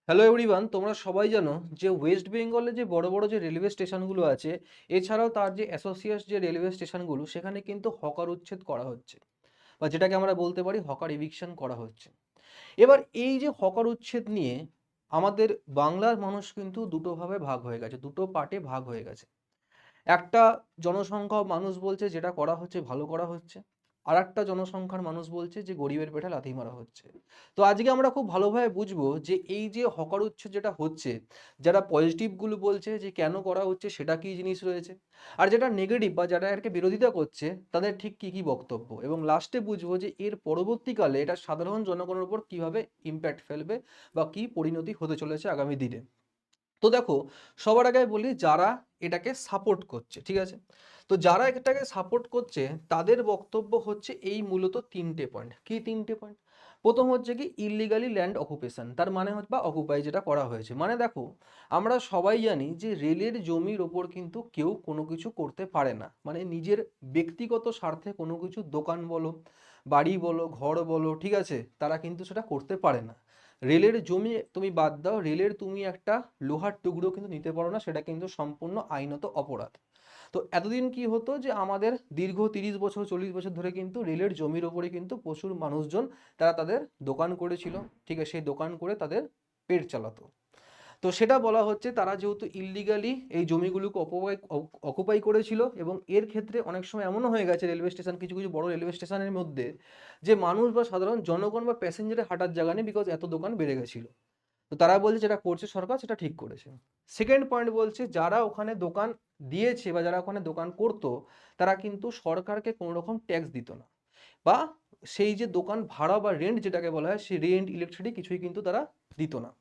Hello everyone, তোমরা সবাই জানো যে ওয়েস্ট বেঙ্গলে যে বড় বড় যে রেলওয়ে স্টেশনগুলো আছে, এছাড়াও তার যে অ্যাসোসিয়েটস যে রেলওয়ে স্টেশনগুলো, সেখানে কিন্তু হকার উচ্ছেদ করা হচ্ছে, বা যেটাকে আমরা বলতে পারি হকার ইভিকশন করা হচ্ছে। এবার এই যে হকার উচ্ছেদ নিয়ে আমাদের বাংলার মানুষ কিন্তু দুটো ভাবে ভাগ হয়ে গেছে, দুটো পার্টে ভাগ হয়ে গেছে। একটা জনসংখ্যা মানুষ বলছে যেটা করা হচ্ছে ভালো করা হচ্ছে, আর একটা জনসংখ্যার মানুষ বলছে যে গরিবের পেটে লাথি মারা হচ্ছে। তো আজকে আমরা খুব ভালোভাবে বুঝবো যে এই যে হকার উচ্ছেদ যেটা হচ্ছে, যারা পজিটিভ গুলো বলছে যে কেন করা হচ্ছে সেটা কি জিনিস রয়েছে, আর যেটা নেগেটিভ বা যারা এরকে বিরোধিতা করছে তাদের ঠিক কি কি বক্তব্য, এবং লাস্টে বুঝবো যে এর পরবর্তীকালে এটা সাধারণ জনগণের উপর কিভাবে ইম্প্যাক্ট ফেলবে বা কি পরিণতি হতে চলেছে আগামী দিনে। তো দেখো, সবার আগে বলি যারা এটাকে সাপোর্ট করছে, ঠিক আছে? তো যারা এটাকে সাপোর্ট করছে তাদের বক্তব্য হচ্ছে এই মূলত তিনটে পয়েন্ট। কি তিনটে পয়েন্ট? প্রথম হচ্ছে কি ইললিগালি ল্যান্ড অকুপেশন, তার মানে হচ্ছে বা অকুপাই যেটা করা হয়েছে, মানে দেখো, আমরা সবাই জানি যে রেলের জমির ওপর কিন্তু কেউ কোনো কিছু করতে পারে না, মানে নিজের ব্যক্তিগত স্বার্থে কোনো কিছু দোকান বলো, বাড়ি বলো, ঘর বলো, ঠিক আছে, তারা কিন্তু সেটা করতে পারে না। রেলের জমি তুমি বাদ দাও, রেলের তুমি একটা লোহার টুকরো কিন্তু নিতে পারো না, সেটা কিন্তু সম্পূর্ণ আইনত অপরাধ। তো এতদিন কি হতো যে আমাদের দীর্ঘ 30 বছর 40 বছর ধরে কিন্তু রেলের জমির ওপরে কিন্তু প্রচুর মানুষজন তারা তাদের দোকান করেছিল, ঠিক আছে, সেই দোকান করে তাদের পেট চালাতো। তো সেটা বলা হচ্ছে তারা যেহেতু ইললিগালি এই জমিগুলোকে অকুপাই করেছিল, এবং এর ক্ষেত্রে অনেক সময় এমনও হয়ে গেছে রেলওয়ে স্টেশন, কিছু কিছু বড় রেলওয়ে স্টেশনের মধ্যে, যে মানুষ বা সাধারণ জনগণ বা প্যাসেঞ্জারের হাঁটার জায়গা নেই, বিকজ এত দোকান বেড়ে গেছিল। তো তারা বলছে যেটা করছে সরকার সেটা ঠিক করেছে। সেকেন্ড পয়েন্ট বলছে যারা ওখানে দোকান দিয়েছে বা যারা ওখানে দোকান করতো, তারা কিন্তু সরকারকে কোনো রকম ট্যাক্স দিত না, বা সেই যে দোকান ভাড়া বা রেন্ট যেটাকে বলা হয়, সেই রেন্ট ইলেকট্রিসিটি কিছুই কিন্তু তারা দিত না।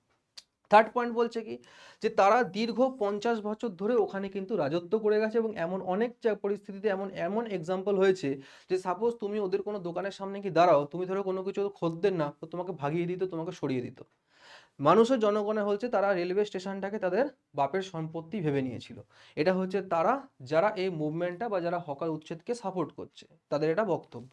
থার্ড পয়েন্ট বলছে কি, যে তারা দীর্ঘ 50 বছর ধরে ওখানে কিন্তু রাজত্ব করে গেছে, এবং এমন অনেক পরিস্থিতিতে এমন এমন এক্সাম্পল হয়েছে যে সাপোজ তুমি ওদের কোনো দোকানের সামনে কি দাঁড়াও, তুমি ধরো কোনো কিছু খদ্দের না, তো তোমাকে ভাগিয়ে দিত, তোমাকে সরিয়ে দিত। মানুষের জনগণে হচ্ছে তারা রেলওয়ে স্টেশনটাকে তাদের বাপের সম্পত্তি ভেবে নিয়েছিল। এটা হচ্ছে তারা, যারা এই মুভমেন্টটা বা যারা হকার উচ্ছেদকে সাপোর্ট করছে, তাদের এটা বক্তব্য।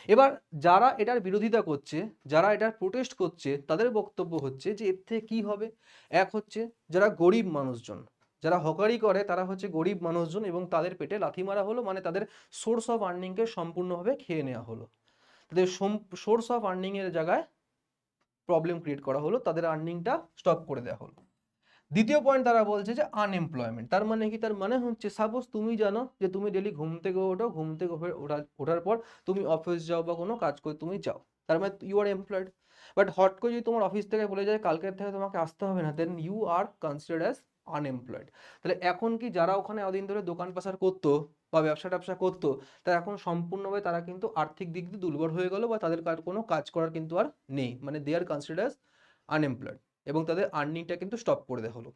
এবার যারা এটার বিরোধিতা করছে, যারা এটার প্রোটেস্ট করছে, তাদের বক্তব্য হচ্ছে যে এর থেকে কি হবে। এক হচ্ছে যারা গরিব মানুষজন, যারা হকারি করে তারা হচ্ছে গরিব মানুষজন, এবং তাদের পেটে লাথি মারা হলো, মানে তাদের সোর্স অফ আর্নিংকে সম্পূর্ণভাবে খেয়ে নেওয়া হলো। তাদের সোর্স অফ আর্নিং এর জায়গায় প্রবলেম ক্রিয়েট করা হলো, তাদের আর্নিংটা স্টপ করে দেওয়া হলো। দ্বিতীয় পয়েন্ট তারা বলছে যে আনএমপ্লয়মেন্ট, তার মানে কি, তার মানে হচ্ছে সাপোজ তুমি জানো যে তুমি ডেলি ঘুম থেকে ওঠো, ঘুম থেকে ওঠার পর তুমি অফিস যাও বা কোনো কাজ করে তুমি যাও, তার মানে ইউ আর এমপ্লয়েড। বাট হট করে যদি তোমার অফিস থেকে বলে যায় কালকের থেকে তোমাকে আসতে হবে না, then you are considered as unemployed. তাহলে এখন কি যারা ওখানে এতদিন ধরে দোকান পাচার করতো বা ব্যবসা ট্যাবসা করতো, তারা এখন সম্পূর্ণভাবে তারা কিন্তু আর্থিক দিক দিয়ে দুর্বল হয়ে গেল, বা তাদের কোনো কাজ করার কিন্তু আর নেই, মানে দে আর কনসিডার্ড অ্যাজ আনএমপ্লয়েড, এবং তাদের আর্নিংটা কিন্তু স্টপ করে দেওয়া হলো।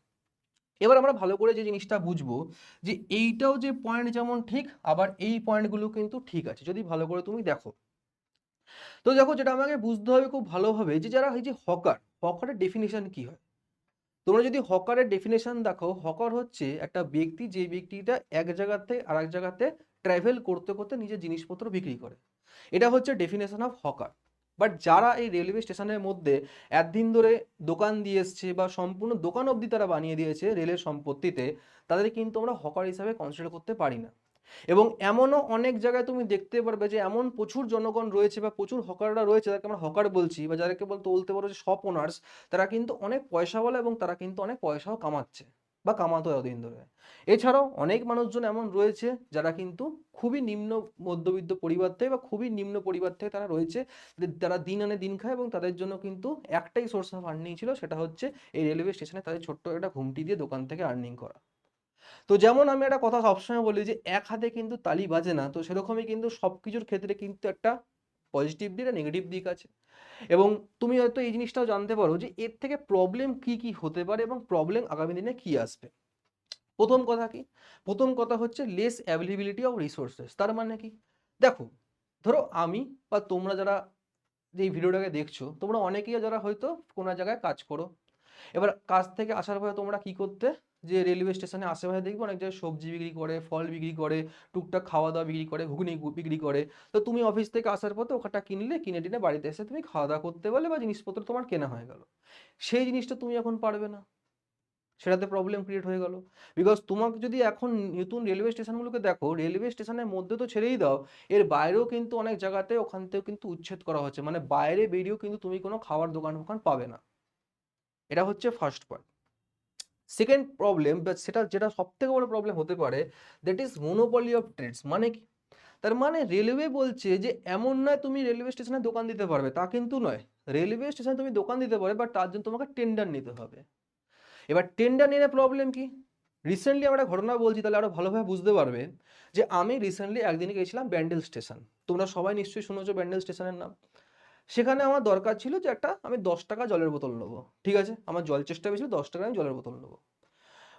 এবার আমরা ভালো করে যে জিনিসটা বুঝবো, যে এইটাও যে পয়েন্ট যেমন ঠিক, আবার এই পয়েন্টগুলো কিন্তু ঠিক আছে যদি ভালো করে তুমি দেখো। তো দেখো, যেটা আমাকে বুঝতে হবে খুব ভালোভাবে, যে যারা এই যে হকার, হকারের ডেফিনেশন কি হয়। তোমরা যদি হকারের ডেফিনেশন দেখো, হকার হচ্ছে একটা ব্যক্তি, যে ব্যক্তিটা এক জায়গা থেকে আরেক জায়গাতে ট্রাভেল করতে করতে নিজের জিনিসপত্র বিক্রি করে। এটা হচ্ছে ডেফিনেশন অফ হকার। বাট যারা এই রেলওয়ে স্টেশনের মধ্যে একদিন ধরে দোকান দিয়ে এসছে, বা সম্পূর্ণ দোকান অবধি তারা বানিয়ে দিয়েছে রেলের সম্পত্তিতে, তাদের কিন্তু আমরা হকার হিসাবে কনসিডার করতে পারি না। এবং এমনও অনেক জায়গায় তুমি দেখতে পারবে যে এমন প্রচুর জনগণ রয়েছে বা প্রচুর হকাররা রয়েছে, যাদেরকে আমরা হকার বলছি, বা যাদেরকে বলতে পারো যে শপ ওনার্স, তারা কিন্তু অনেক পয়সাওয়ালা, এবং তারা কিন্তু অনেক পয়সাও কামাচ্ছে বা কামাতো এতদিন ধরে। এছাড়াও অনেক মানুষজন এমন রয়েছে যারা কিন্তু খুবই নিম্ন মধ্যবিত্ত পরিবার থেকে বা খুবই নিম্ন পরিবার থেকে তারা রয়েছে, তারা দিন আনে দিন খায়, এবং তাদের জন্য কিন্তু একটাই সোর্স অফ আর্নিং ছিল, সেটা হচ্ছে এই রেলওয়ে স্টেশনে তাদের ছোট্ট একটা ঘুমটি দিয়ে দোকান থেকে আর্নিং করা। তো যেমন আমি একটা কথা সবসময় বলি যে এক হাতে কিন্তু তালি বাজে না, তো সেরকমই কিন্তু সবকিছুর ক্ষেত্রে কিন্তু একটা পজিটিভ দিক আর নেগেটিভ দিক আছে। এবং তুমি হয়তো এই জিনিসটাও জানতে পারো যে এর থেকে প্রবলেম কি কি হতে পারে, এবং প্রবলেম আগামী দিনে কি আসবে। প্রথম কথা কি, প্রথম কথা হচ্ছে লেস অ্যাভেলেবিলিটি অফ রিসোর্সেস, তার মানে কি, দেখো, ধরো আমি বা তোমরা যারা যে এই ভিডিওটাকে দেখছো, তোমরা অনেকেই যারা হয়তো কোনো জায়গায় কাজ করো। এবার কাজ থেকে আসার পরে তোমরা কি করতে, যে রেলওয়ে স্টেশনে আশেপাশে দেখবে অনেক জায়গায় সবজি বিক্রি করে, ফল বিক্রি করে, টুকটাক খাওয়া দাওয়া বিক্রি করে, ঘুগনি বিক্রি করে। তো তুমি অফিস থেকে আসার পথে ওখানটা কিনলে, কিনে টিনে বাড়িতে এসে তুমি খাওয়া দাওয়া করতে পারলে বা জিনিসপত্র তোমার কেনা হয়ে গেল। সেই জিনিসটা তুমি এখন পারবে না, সেটাতে প্রবলেম ক্রিয়েট হয়ে গেল। বিকজ তোমাকে যদি এখন নতুন রেলওয়ে স্টেশনগুলোকে দেখো, রেলওয়ে স্টেশনের মধ্যে তো ছেড়েই দাও, এর বাইরেও কিন্তু অনেক জায়গাতে ওখান থেকেও কিন্তু উচ্ছেদ করা হচ্ছে, মানে বাইরে বেরিয়েও কিন্তু তুমি কোনো খাবার দোকান ফোকান পাবে না। এটা হচ্ছে ফার্স্ট পয়েন্ট। সেকেন্ড প্রবলেম, বা সেটা যেটা সব থেকে বড় প্রবলেম হতে পারে, that is monopoly of trades. মানে কি? তার মানে রেলওয়ে বলছে যে এমন নয় তুমি রেলওয়ে স্টেশনে দোকান দিতে পারবে, তা কিন্তু নয়। রেলওয়ে স্টেশনে তুমি দোকান দিতে পারবে, বাট তার জন্য তোমাকে টেন্ডার নিতে হবে। এবার টেন্ডার নিয়ে প্রবলেম কি? রিসেন্টলি আমরা একটা ঘটনা বলছি, তাহলে আরো ভালোভাবে বুঝতে পারবে। যে আমি রিসেন্টলি একদিন গেছিলাম ব্যান্ডেল স্টেশন। তোমরা সবাই নিশ্চয়ই শুনেছো ব্যান্ডেল স্টেশনের নাম। সেখানে আমার দরকার ছিল যে একটা আমি 10 টাকা জলের বোতল নেবো, ঠিক আছে, আমার জল চেষ্টা পেয়েছিল, 10 টাকা আমি জলের বোতল নেবো।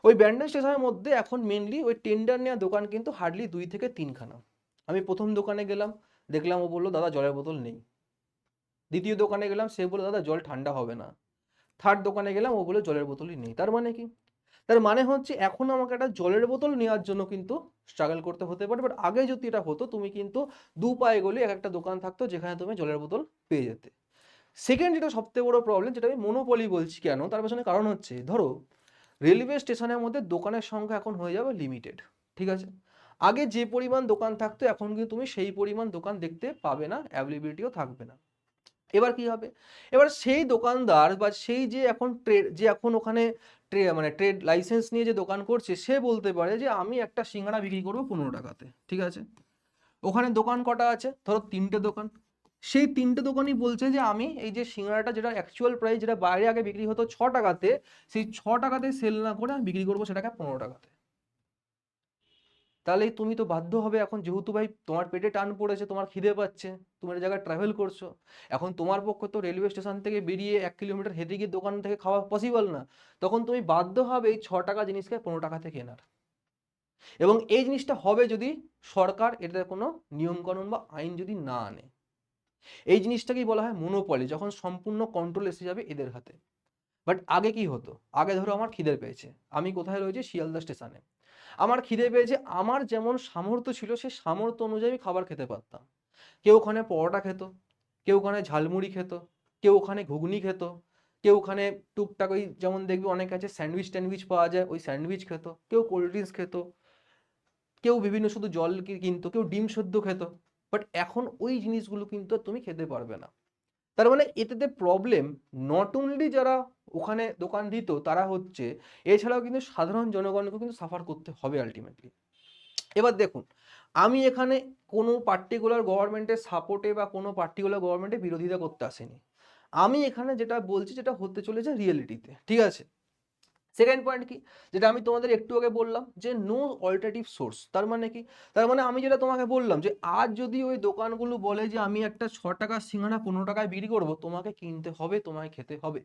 ওই ব্যান্ডেল স্টেশনের মধ্যে এখন মেনলি ওই টেন্ডার নেওয়া দোকান কিন্তু হার্ডলি 2 থেকে 3খানা। আমি প্রথম দোকানে গেলাম, দেখলাম ও বললো দাদা জলের বোতল নেই। দ্বিতীয় দোকানে গেলাম, সে বললো দাদা জল ঠান্ডা হবে না। থার্ড দোকানে গেলাম, ও বললো জলের বোতলই নেই। তার মানে কি? তার মানে হচ্ছে এখন আমাকে একটা জলের বোতল নেওয়ার জন্য কিন্তু স্ট্রাগল করতে হতে পারে। বাট আগে যদি এটা হতো, তুমি কিন্তু 2 পায়ে গেলে এক একটা দোকান থাকতো যেখানে তুমি জলের বোতল পেয়ে যেতে। সেকেন্ড যেটা সবথেকে বড় প্রবলেম, যেটা আমি মনোপলি বলছি কেন, তার পেছনে কারণ হচ্ছে, ধরো রেলওয়ে স্টেশনের মধ্যে দোকানের সংখ্যা এখন হয়ে যাবে লিমিটেড, ঠিক আছে। আগে যে পরিমাণ দোকান থাকতো এখন কিন্তু তুমি সেই পরিমাণ দোকান দেখতে পাবে না, অ্যাভেলেবিলিটিও থাকবে না। এবার কি হবে? এবার সেই দোকানদার বা সেই যে এখন ট্রেড, যে এখন ওখানে মানে ট্রেড লাইসেন্স নিয়ে যে দোকান করছে, সে বলতে পারে যে আমি একটা সিঙ্গাড়া বিক্রি করবো 15 টাকাতে, ঠিক আছে। ওখানে দোকান কটা আছে? ধরো 3টে দোকান। সেই 3টে দোকানই বলছে যে আমি এই যে সিঙ্গাড়াটা, যেটা অ্যাকচুয়াল প্রাইস, যেটা বাইরে আগে বিক্রি হতো 6 টাকাতে, সেই 6 টাকাতে সেল না করে আমি বিক্রি করবো সেটাকে 15 টাকাতে। তাহলে তুমি তো বাধ্য হবে এখন, যেহেতু ভাই তোমার পেটে টান পড়েছে, তোমার খিদে পাচ্ছে, তুমি একটা জায়গায় ট্রাভেল করছো, এখন তোমার পক্ষে তো রেলওয়ে স্টেশন থেকে বেরিয়ে 1 কিলোমিটার হেঁটে গিয়ে দোকান থেকে খাওয়া পসিবল না। তখন তুমি বাধ্য হবে এই 6 টাকা জিনিসকে 15 টাকাতে কেনার। এবং এই জিনিসটা হবে যদি সরকার এটার কোনো নিয়মকানুন বা আইন যদি না আনে। এই জিনিসটাকেই বলা হয় মনোপলি, যখন সম্পূর্ণ কন্ট্রোল এসে যাবে এদের হাতে। বাট আগে কি হতো? আগে ধরো আমার খিদে পেয়েছে, আমি কোথায় রয়েছি? শিয়ালদা স্টেশনে। আমার খিদে পেয়েছে, আমার যেমন সামর্থ্য ছিল সেই সামর্থ্য অনুযায়ী আমি খাবার খেতে পারতাম। কেউ ওখানে পরোটা খেত, কেউ ওখানে ঝালমুড়ি খেত, কেউ ওখানে ঘুগনি খেত, কেউ ওখানে টুকটাক ওই যেমন দেখবি অনেক আছে স্যান্ডউইচ ট্যান্ডউইচ পাওয়া যায়, ওই স্যান্ডউইচ খেত, কেউ কোল্ড ড্রিঙ্কস খেত, কেউ বিভিন্ন শুধু জল কিনতো, কেউ ডিম সেদ্ধ খেত। বাট এখন ওই জিনিসগুলো কিন্তু আর তুমি খেতে পারবে না। তার মানে এটাতে প্রবলেম নট অনলি যারা ওখানে দোকান দিত তারা হচ্ছে, এছাড়াও কিন্তু সাধারণ জনগণকে কিন্তু সাফার করতে হবে আলটিমেটলি। এবার দেখুন, আমি এখানে কোনো পার্টিকুলার গভর্নমেন্টের সাপোর্টে বা কোনো পার্টিকুলার গভর্নমেন্টের বিরোধিতা করতে আসিনি। আমি এখানে যেটা বলছি যেটা হতে চলেছে রিয়েলিটিতে, ঠিক আছে। সেকেন্ড পয়েন্ট কি? যেটা আমি তোমাদের একটু আগে বললাম যে নো অল্টারনেটিভ সোর্স। তার মানে কি? তার মানে আমি যেটা তোমাকে বললাম যে আজ যদি ওই দোকানগুলো বলে যে আমি একটা 6 টাকার সিঙ্গাড়া 15 টাকায় বিক্রি করবো, তোমাকে কিনতে হবে, তোমায় খেতে হবে।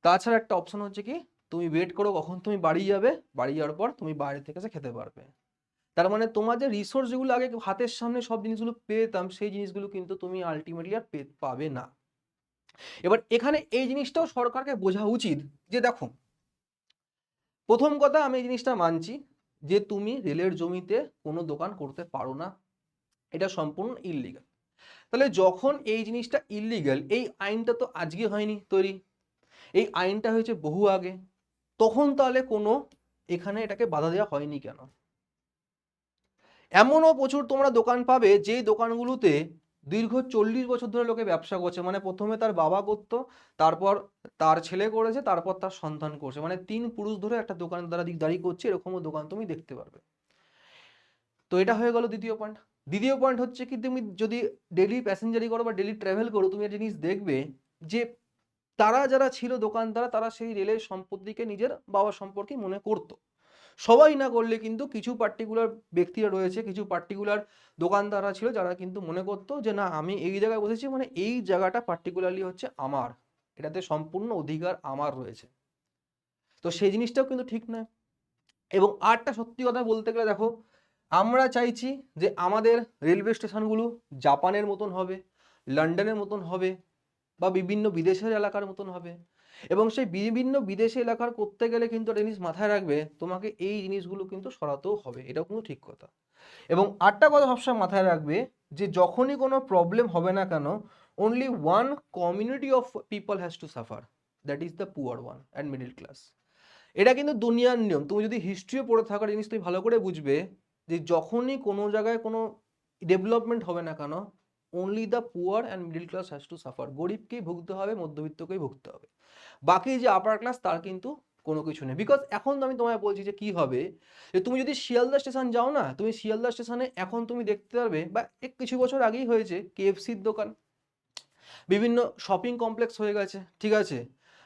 তাছাড়া একটা অপশন হচ্ছে কি, তুমি ওয়েট করো কখন তুমি বাড়ি যাবে, বাড়ি যাওয়ার পর তুমি বাইরে থেকে এসে খেতে পারবে। তার মানে তোমার যে রিসোর্স যেগুলো আগে হাতের সামনে সব জিনিসগুলো পেতাম, সেই জিনিসগুলো কিন্তু তুমি আলটিমেটলি আর পাবে না। এবার এখানে এই জিনিসটাও সরকারকে বোঝা উচিত যে দেখো, প্রথম কথা আমি এই জিনিসটা মানছি যে তুমি রেলের জমিতে কোনো দোকান করতে পারো না, এটা সম্পূর্ণ ইললিগাল। তাহলে যখন এই জিনিসটা ইললিগাল, এই আইনটা তো আজকে হয়নি তৈরি, এই আইনটা হয়েছে বহু আগে, তখন তাহলে কোনো এখানে এটাকে বাধা দেওয়া হয়নি কেন? এমনও প্রচুর তোমরা দোকান পাবে যেই দোকানগুলোতে দীর্ঘ 40 বছর ধরে লোকে ব্যবসা করছে, মানে প্রথমে তার বাবা করতো, তারপর তার ছেলে করেছে, তারপর তার সন্তান করছে, মানে 3 পুরুষ ধরে একটা দোকান দ্বারা দিকদারি করছে, এরকমও দোকান তুমি দেখতে পারবে। তো এটা হয়ে গেল দ্বিতীয় পয়েন্ট। দ্বিতীয় পয়েন্ট হচ্ছে কি, তুমি যদি ডেলি প্যাসেঞ্জারি করো বা ডেলি ট্রাভেল করো, তুমি একটা জিনিস দেখবে যে তারা যারা ছিল দোকানদার, তারা সেই রেলের সম্পত্তিকে নিজের বাবা সম্পর্কে মনে করতো। সবাই না করলে কিন্তু কিছু পার্টিকুলার ব্যক্তিরা রয়েছে, কিছু পার্টিকুলার দোকানদাররা ছিল যারা কিন্তু মনে করতো যে না, আমি এই জায়গায় বসেছি মানে এই জায়গাটা পার্টিকুলারলি হচ্ছে আমার, এটাতে সম্পূর্ণ অধিকার আমার রয়েছে। তো সেই জিনিসটাও কিন্তু ঠিক নয়। এবং আরেকটা সত্যি কথা বলতে গেলে দেখো, আমরা চাইছি যে আমাদের রেলওয়ে স্টেশনগুলো জাপানের মতন হবে, লন্ডনের মতন হবে, বা বিভিন্ন বিদেশের এলাকার মতন হবে। এবং সেই বিভিন্ন বিদেশি এলাকার করতে গেলে কিন্তু একটা জিনিস মাথায় রাখবে, তোমাকে এই জিনিসগুলো কিন্তু সরাতেও হবে, এটাও কিন্তু ঠিক কথা। এবং আরেকটা কথা সবসময় মাথায় রাখবে, যে যখনই কোনো প্রবলেম হবে না কেন, only one community of people has to suffer, that is the poor one and middle class. এটা কিন্তু দুনিয়ার নিয়ম। তুমি যদি হিস্ট্রিও পড়ে থাকার জিনিস তুমি ভালো করে বুঝবে, যে যখনই কোনো জায়গায় কোনো ডেভেলপমেন্ট হবে না কেন, only the poor and middle class has to suffer. গরিবকেই ভুগতে হবে, মধ্যবিত্তকেই ভুগতে হবে, বাকি যে আপার ক্লাস তার কিন্তু কোনো কিছু নেই। বিকজ এখন আমি তোমায় বলছি যে কি হবে, যে তুমি যদি শিয়ালদা স্টেশন যাও না, তুমি শিয়ালদা স্টেশনে এখন তুমি দেখতে পারবে, বা কিছু বছর আগেই হয়েছে, কেএফসির দোকান, বিভিন্ন শপিং কমপ্লেক্স হয়ে গেছে, ঠিক আছে,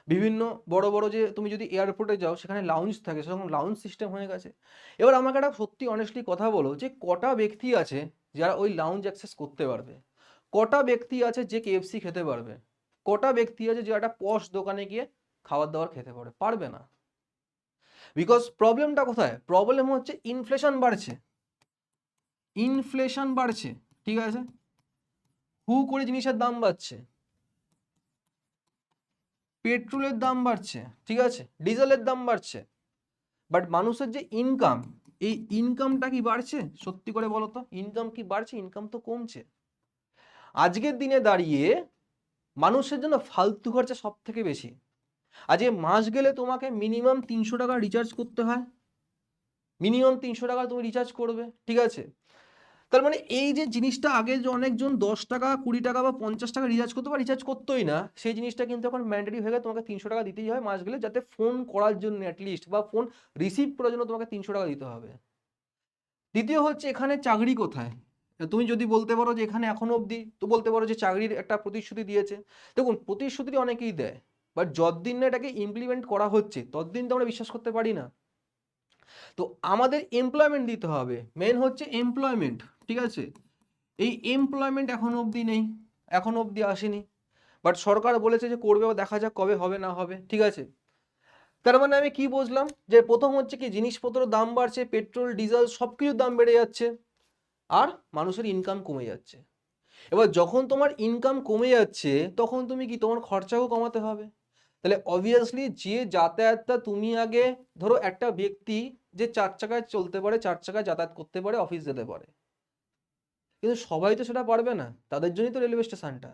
বিভিন্ন বড় বড় যে তুমি যদি এয়ারপোর্টে যাও সেখানে লাউঞ্জ থাকে, সেরকম লাউঞ্জ সিস্টেম হয়ে গেছে। এবার আমাকে একটা সত্যি অনেস্টলি কথা বলো, যে কটা ব্যক্তি আছে যারা ওই লাউঞ্জ অ্যাক্সেস করতে পারবে? কটা ব্যক্তি আছে যে কেএফসি খেতে পারবে? কটা ব্যক্তি আছে যে একটা পশ দোকানে গিয়ে খাবার দাবার খেতে পারবে? পারবে না। বিকজ প্রবলেমটা কোথায়? প্রবলেম হচ্ছে ইনফ্লেশন বাড়ছে, ইনফ্লেশন বাড়ছে, ঠিক আছে, হু করে জিনিসের দাম বাড়ছে, পেট্রোলের দাম বাড়ছে, ঠিক আছে, ডিজেলের দাম বাড়ছে, বাট মানুষের যে ইনকাম, এই ইনকামটা কি বাড়ছে? সত্যি করে বলো তো, ইনকাম কি বাড়ছে? ইনকাম তো কমছে। আজকের দিনে দাঁড়িয়ে মানুষের জন্য ফালতু খরচা সব থেকে বেশি। আজকে মাস গেলে তোমাকে মিনিমাম 300 টাকা রিচার্জ করতে হয়, মিনিমাম 300 টাকা তুমি রিচার্জ করবে, ঠিক আছে। তার মানে এই যে জিনিসটা আগে যে অনেকজন 10 টাকা 20 টাকা বা 50 টাকা রিচার্জ করতো বা রিচার্জ করতোই না, সেই জিনিসটা কিন্তু এখন ম্যান্ডেটরি হয়ে গেছে, তোমাকে 300 টাকা দিতেই হয় মাস গেলে, যাতে ফোন করার জন্য অ্যাটলিস্ট, বা ফোন রিসিভ করার জন্য তোমাকে 300 টাকা দিতে হবে। দ্বিতীয় হচ্ছে, এখানে চাকরি কোথায়? তুমি যদি বলতে পারো যে এখানে এখনো অবধি, তো বলতে পারো যে চাকরির একটা প্রতিশ্রুতি দিয়েছে। দেখুন, প্রতিশ্রুতি অনেকেই দেয়, বাট যতদিন না এটাকে ইমপ্লিমেন্ট করা হচ্ছে ততদিন তো আমরা বিশ্বাস করতে পারি না। তো আমাদের এমপ্লয়মেন্ট দিতে হবে, মেন হচ্ছে এমপ্লয়মেন্ট, ঠিক আছে। এই এমপ্লয়মেন্ট এখনো অবধি নেই, এখনো অবধি আসেনি, বাট সরকার বলেছে যে করবে, দেখা যাক কবে হবে না হবে, ঠিক আছে। তার মানে আমি কি বুঝলাম, যে প্রথম হচ্ছে কি, জিনিসপত্রের দাম বাড়ছে, পেট্রোল ডিজেল সব কিছুর দাম বেড়ে যাচ্ছে, আর মানুষের ইনকাম কমে যাচ্ছে। এবার যখন তোমার ইনকাম কমে যাচ্ছে, তখন তুমি কি, তোমার খরচাও কমাতে হবে। তাহলে অবভিয়াসলি যে যাতায়াতটা তুমি আগে, ধরো একটা ব্যক্তি যে 4 চাকায় চলতে পারে, 4 চাকায় যাতায়াত করতে পারে, অফিস যেতে পারে, কিন্তু সবাই তো সেটা পারবে না, তাদের জন্যই তো রেলওয়ে স্টেশনটা।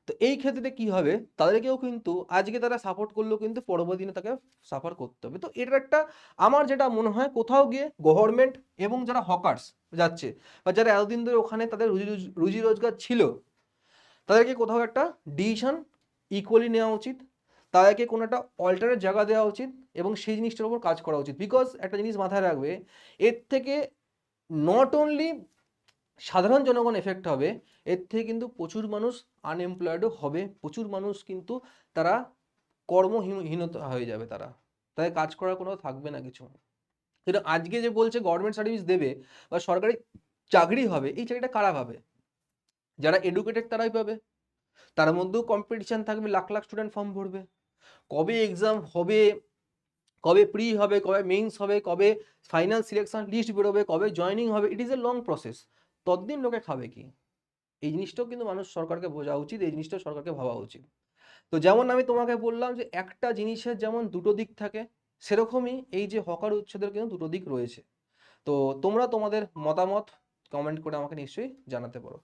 তো এই ক্ষেত্রে কি হবে, তাদেরকেও কিন্তু আজকে তারা সাপোর্ট করলেও কিন্তু পরবর্তী দিনে তাকে সাফার করতে হবে। তো এটার একটা, আমার যেটা মনে হয়, কোথাও গিয়ে গভর্নমেন্ট এবং যারা হকার্স যাচ্ছে, বা যারা এতদিন ধরে ওখানে তাদের রুজি রোজগার ছিল, তাদেরকে কোথাও একটা ডিসিশন ইকুয়ালি নেওয়া উচিত, তাদেরকে কোনো একটা অল্টারনেট জায়গা দেওয়া উচিত, এবং সেই জিনিসটার উপর কাজ করা উচিত। বিকজ একটা জিনিস মাথায় রাখবে, এর থেকে নট অনলি সাধারণ জনগণ এফেক্ট হবে, এর থেকে কিন্তু প্রচুর মানুষ আনএমপ্লয়েডও হবে, প্রচুর মানুষ কিন্তু তারা কর্মহীনতা হয়ে যাবে, তারা, তাদের কাজ করার কোনো থাকবে না কিছু। সেটা আজকে যে বলছে গভর্নমেন্ট সার্ভিস দেবে বা সরকারি চাকরি হবে, এই চাকরিটা কারা পাবে? যারা এডুকেটেড তারাই পাবে, তার মধ্যেও কম্পিটিশন থাকবে, লাখ লাখ স্টুডেন্ট ফর্ম ভরবে, কবে এক্সাম হবে, কবে প্রি হবে, কবে মেইনস হবে, কবে ফাইনাল সিলেকশন লিস্ট বেরোবে, কবে জয়নিং হবে, it is a long process. ততদিন লোকে খাবে কি? এই জিনিসটাও কিন্তু মানুষ, সরকারকে বোঝা উচিত, এই জিনিসটাও সরকারকে ভাবা উচিত। তো যেমন আমি তোমাকে বললাম যে একটা জিনিসের যেমন দুটো দিক থাকে, সেরকমই এই যে হকার উচ্ছেদের কিন্তু দুটো দিক রয়েছে। তো তোমরা তোমাদের মতামত কমেন্ট করে আমাকে নিশ্চয়ই জানাতে পারো।